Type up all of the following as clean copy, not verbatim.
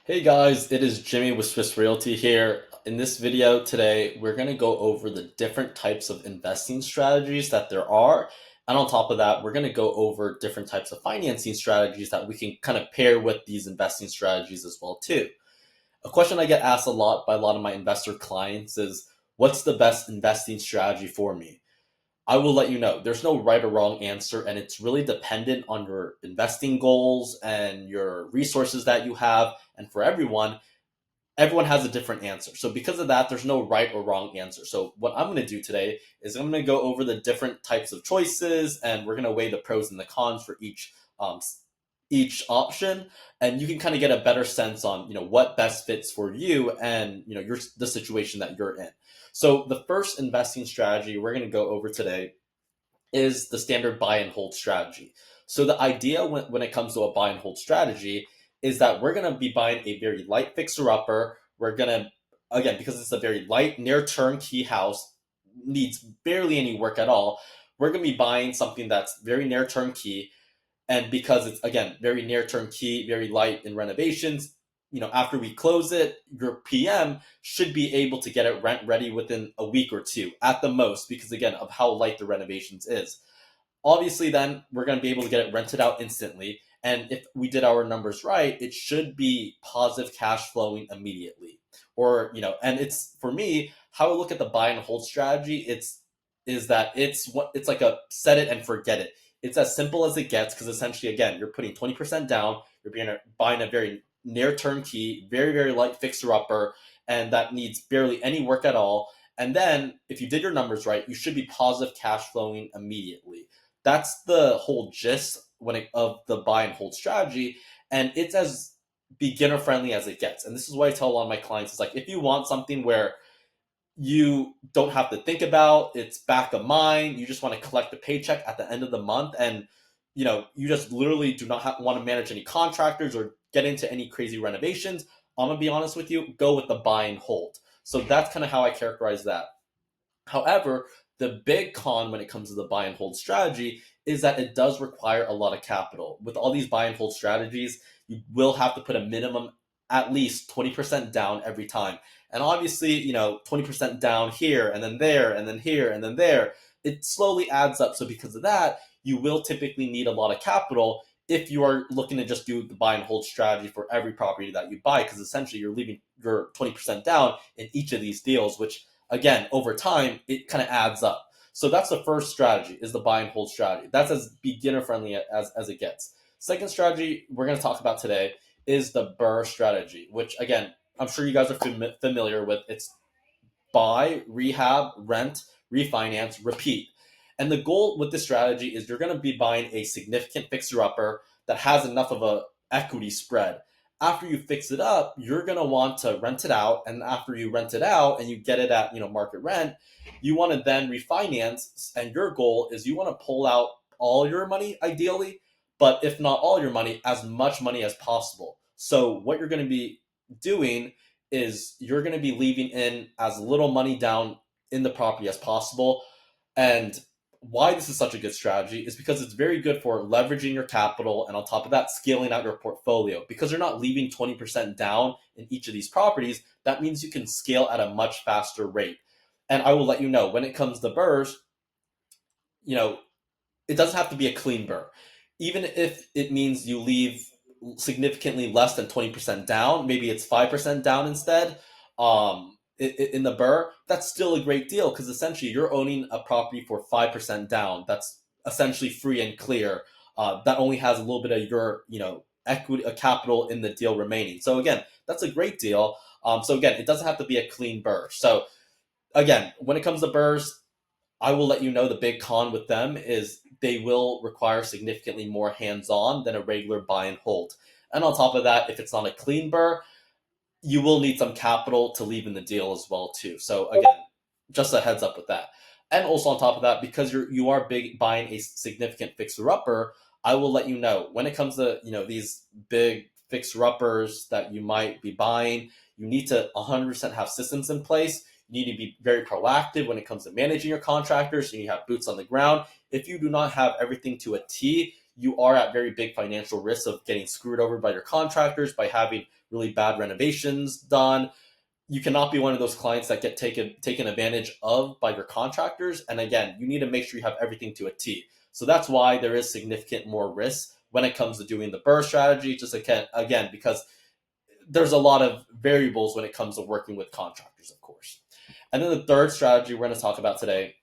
Hey guys, it is Jimmy with Swiss Realty here. In this video today, we're going to go over the different types of investing strategies that there are. And on top of that, we're going to go over different types of financing strategies that we can kind of pair with these investing strategies as well too. A question I get asked a lot by a lot of my investor clients is, what's the best investing strategy for me? I will let you know there's no right or wrong answer, and it's really dependent on your investing goals and your resources that you have. And for everyone has a different answer. So because of that, there's no right or wrong answer. So what I'm going to do today is I'm going to go over the different types of choices, and we're going to weigh the pros and the cons for each option, and you can kind of get a better sense on what best fits for you and the situation that you're in. So the first investing strategy we're going to go over today is the standard buy and hold strategy. So the idea when it comes to a buy and hold strategy is that we're going to be buying a very light fixer upper. We're going to, again, because it's a very light near turnkey house, needs barely any work at all. We're going to be buying something that's very near turnkey, and because it's, again, very near turnkey, very light in renovations, after we close it, your PM should be able to get it rent ready within a week or two at the most, because again of how light the renovations is. Obviously, then we're going to be able to get it rented out instantly, and if we did our numbers right, it should be positive cash flowing immediately. Or and it's, for me, how I look at the buy and hold strategy, is that it's like a set it and forget it. It's as simple as it gets, because essentially, again, you're putting 20% down, buying a very near turnkey, very very light fixer upper, and that needs barely any work at all. And then if you did your numbers right, you should be positive cash flowing immediately. That's the whole gist of the buy and hold strategy, and it's as beginner friendly as it gets. And this is what I tell a lot of my clients: is like, if you want something where you don't have to think about, it's back of mind, you just want to collect the paycheck at the end of the month, and you just literally do not want to manage any contractors or get into any crazy renovations, I'm gonna be honest with you, go with the buy and hold. So that's kind of how I characterize that. However, the big con when it comes to the buy and hold strategy is that it does require a lot of capital. With all these buy and hold strategies, you will have to put a minimum at least 20% down every time. And obviously, 20% down here and then there and then here and then there, it slowly adds up. So because of that, you will typically need a lot of capital if you are looking to just do the buy and hold strategy for every property that you buy, because essentially you're leaving your 20% down in each of these deals, which, again, over time, it kind of adds up. So that's the first strategy, is the buy and hold strategy. That's as beginner friendly as it gets. Second strategy we're going to talk about today is the BRRRR strategy, which, again, I'm sure you guys are familiar with. It's buy, rehab, rent, refinance, repeat. And the goal with this strategy is you're going to be buying a significant fixer upper that has enough of a equity spread. After you fix it up, you're going to want to rent it out, and after you rent it out and you get it at market rent, you want to then refinance, and your goal is you want to pull out all your money ideally, but if not all your money, as much money as possible. So what you're going to be doing is you're going to be leaving in as little money down in the property as possible. And why this is such a good strategy is because it's very good for leveraging your capital, and on top of that, scaling out your portfolio. Because you're not leaving 20% down in each of these properties, that means you can scale at a much faster rate. And I will let you know, when it comes to BRRRRs, you know, it doesn't have to be a clean BRRRR. Even if it means you leave significantly less than 20% down, maybe it's 5% down instead, in the BRRRR, that's still a great deal, because essentially you're owning a property for 5% down. That's essentially free and clear. That only has a little bit of your, equity, capital in the deal remaining. So again, that's a great deal. So again, it doesn't have to be a clean BRRRR. So again, when it comes to BRRRRs, I will let you know the big con with them is they will require significantly more hands-on than a regular buy and hold. And on top of that, if it's not a clean BRRRR, you will need some capital to leave in the deal as well too. So again, just a heads up with that. And also on top of that, because you are buying a significant fixer upper, I will let you know when it comes to these big fixer uppers that you might be buying, you need to 100% have systems in place. You need to be very proactive when it comes to managing your contractors. You need to have boots on the ground. If you do not have everything to a T, you are at very big financial risk of getting screwed over by your contractors, by having really bad renovations done. You cannot be one of those clients that get taken advantage of by your contractors. And again, you need to make sure you have everything to a T. So that's why there is significant more risk when it comes to doing the BRRRR strategy. Just again, because there's a lot of variables when it comes to working with contractors, of course. And then the third strategy we're going to talk about today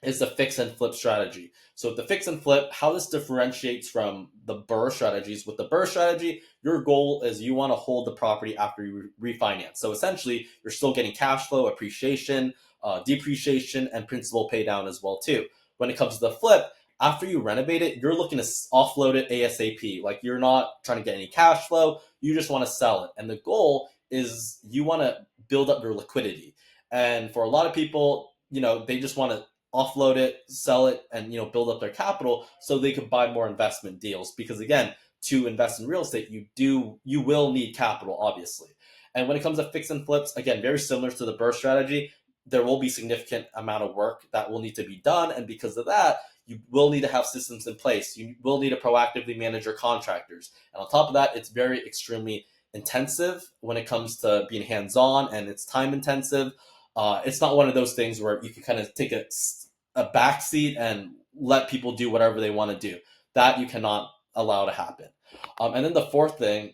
is the fix and flip strategy. So the fix and flip, how this differentiates from the BRRRR strategies. With the BRRRR strategy, your goal is you want to hold the property after you refinance. So essentially, you're still getting cash flow, appreciation, depreciation, and principal pay down as well too. When it comes to the flip, after you renovate it, you're looking to offload it ASAP. Like, you're not trying to get any cash flow, you just want to sell it. And the goal is you want to build up your liquidity. And for a lot of people, they just want to offload it, sell it, and build up their capital so they could buy more investment deals. Because again, to invest in real estate, you will need capital, obviously. And when it comes to fix and flips, again, very similar to the BRRRR strategy, there will be significant amount of work that will need to be done. And because of that, you will need to have systems in place. You will need to proactively manage your contractors. And on top of that, it's very extremely intensive when it comes to being hands-on, and it's time intensive. It's not one of those things where you can kind of take a back seat and let people do whatever they want to do. That you cannot allow to happen. And then the fourth thing,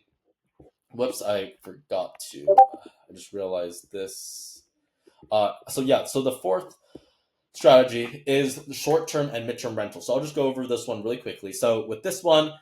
whoops, I forgot to, I just realized this. So the fourth strategy is short-term and midterm rental. So I'll just go over this one really quickly. So with this one,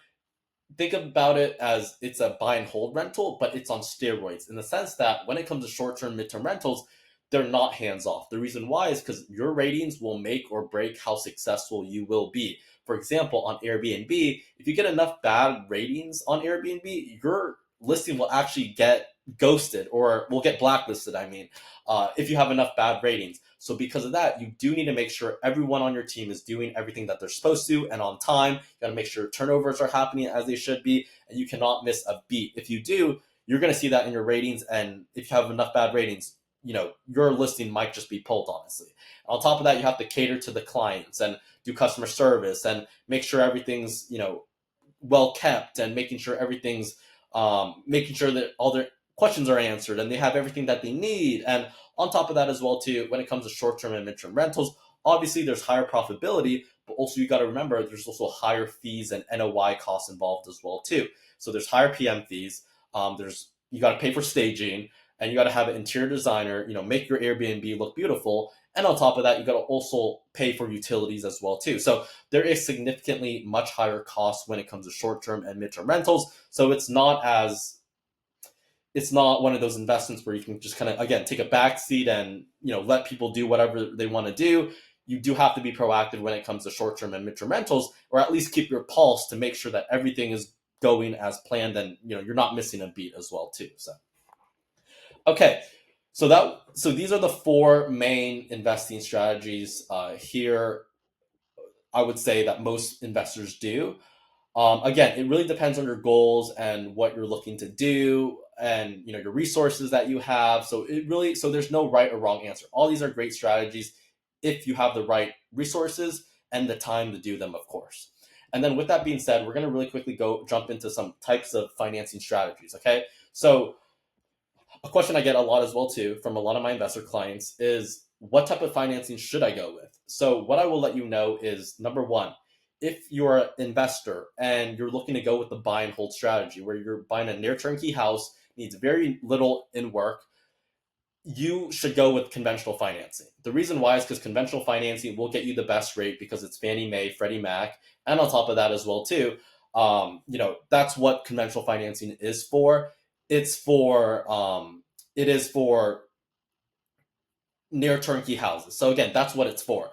think about it as it's a buy and hold rental, but it's on steroids, in the sense that when it comes to short-term, midterm rentals, they're not hands-off. The reason why is because your ratings will make or break how successful you will be. For example, on Airbnb, if you get enough bad ratings on Airbnb, your listing will actually get ghosted, or will get blacklisted, if you have enough bad ratings. So because of that, you do need to make sure everyone on your team is doing everything that they're supposed to and on time. You got to make sure turnovers are happening as they should be, and you cannot miss a beat. If you do, you're going to see that in your ratings. And if you have enough bad ratings, your listing might just be pulled, honestly. On top of that, you have to cater to the clients and do customer service and make sure everything's, well kept, and making sure everything's, making sure that all their questions are answered and they have everything that they need. And on top of that as well too, when it comes to short-term and midterm rentals, obviously there's higher profitability, but also you got to remember there's also higher fees and NOI costs involved as well too. So there's higher PM fees. You got to pay for staging, and you got to have an interior designer, make your Airbnb look beautiful. And on top of that, you got to also pay for utilities as well too. So there is significantly much higher costs when it comes to short-term and midterm rentals. So it's not one of those investments where you can just kind of, again, take a back seat and, let people do whatever they want to do. You do have to be proactive when it comes to short-term and midterm rentals, or at least keep your pulse to make sure that everything is going as planned, and, you're not missing a beat as well too. So, okay. So these are the four main investing strategies here, I would say, that most investors do. Again, it really depends on your goals and what you're looking to do, and your resources that you have. So there's no right or wrong answer. All these are great strategies if you have the right resources and the time to do them, of course. And then with that being said, we're going to really quickly jump into some types of financing strategies. Okay, so a question I get a lot as well too from a lot of my investor clients is, what type of financing should I go with? So what I will let you know is, number one, if you're an investor and you're looking to go with the buy and hold strategy, where you're buying a near turnkey house, needs very little in work, you should go with conventional financing. The reason why is because conventional financing will get you the best rate, because it's Fannie Mae, Freddie Mac, and on top of that as well too, that's what conventional financing is for. It is for near turnkey houses. So again, that's what it's for.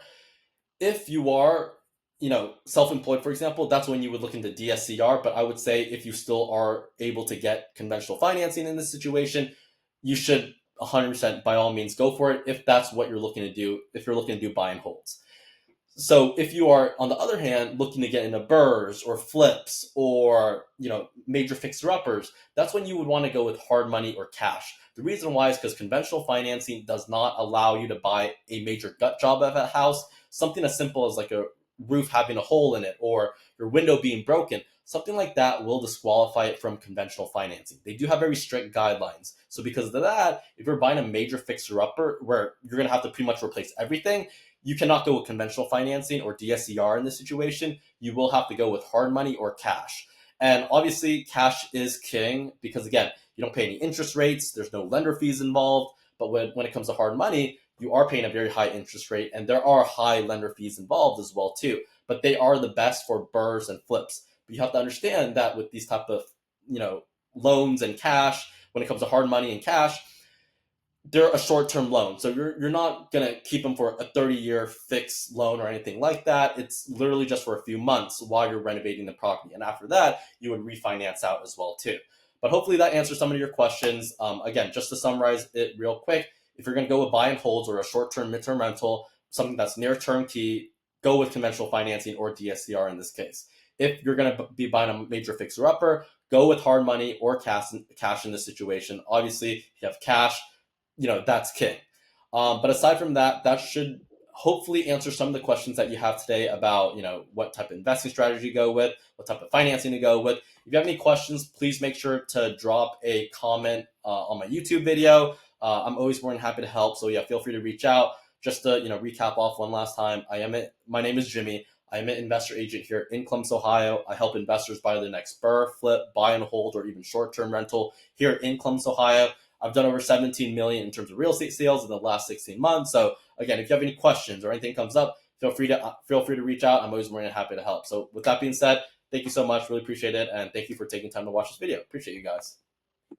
If you are, self-employed, for example, that's when you would look into DSCR. But I would say if you still are able to get conventional financing in this situation, you should 100% by all means go for it if that's what you're looking to do, if you're looking to do buy and holds. So if you are, on the other hand, looking to get into BRRRRs or flips or, major fixer-uppers, that's when you would want to go with hard money or cash. The reason why is because conventional financing does not allow you to buy a major gut job of a house. Something as simple as like a roof having a hole in it or your window being broken, something like that will disqualify it from conventional financing. They do have very strict guidelines. So because of that, if you're buying a major fixer-upper where you're going to have to pretty much replace everything, you cannot go with conventional financing or DSCR in this situation. You will have to go with hard money or cash. And obviously, cash is king because, again, you don't pay any interest rates. There's no lender fees involved. But when it comes to hard money, you are paying a very high interest rate, and there are high lender fees involved as well too. But they are the best for BRRRRs and flips. But you have to understand that with these type of loans and cash, when it comes to hard money and cash, they're a short-term loan. So you're not going to keep them for a 30-year fixed loan or anything like that. It's literally just for a few months while you're renovating the property. And after that, you would refinance out as well too. But hopefully that answers some of your questions. Again, just to summarize it real quick, if you're going to go with buy and holds or a short-term, midterm rental, something that's near turnkey, go with conventional financing or DSCR in this case. If you're going to be buying a major fixer-upper, go with hard money or cash in this situation. Obviously, if you have cash, that's king. But aside from that, that should hopefully answer some of the questions that you have today about, what type of investing strategy to go with, what type of financing to go with. If you have any questions, please make sure to drop a comment on my YouTube video. I'm always more than happy to help. So yeah, feel free to reach out. Just to, recap off one last time, my name is Jimmy. I am an investor agent here in Columbus, Ohio. I help investors buy their next BRRRR, flip, buy and hold, or even short-term rental here in Columbus, Ohio. I've done over 17 million in terms of real estate sales in the last 16 months. So again, if you have any questions or anything comes up, feel free to reach out. I'm always more than happy to help. So with that being said, thank you so much. Really appreciate it. And thank you for taking time to watch this video. Appreciate you guys.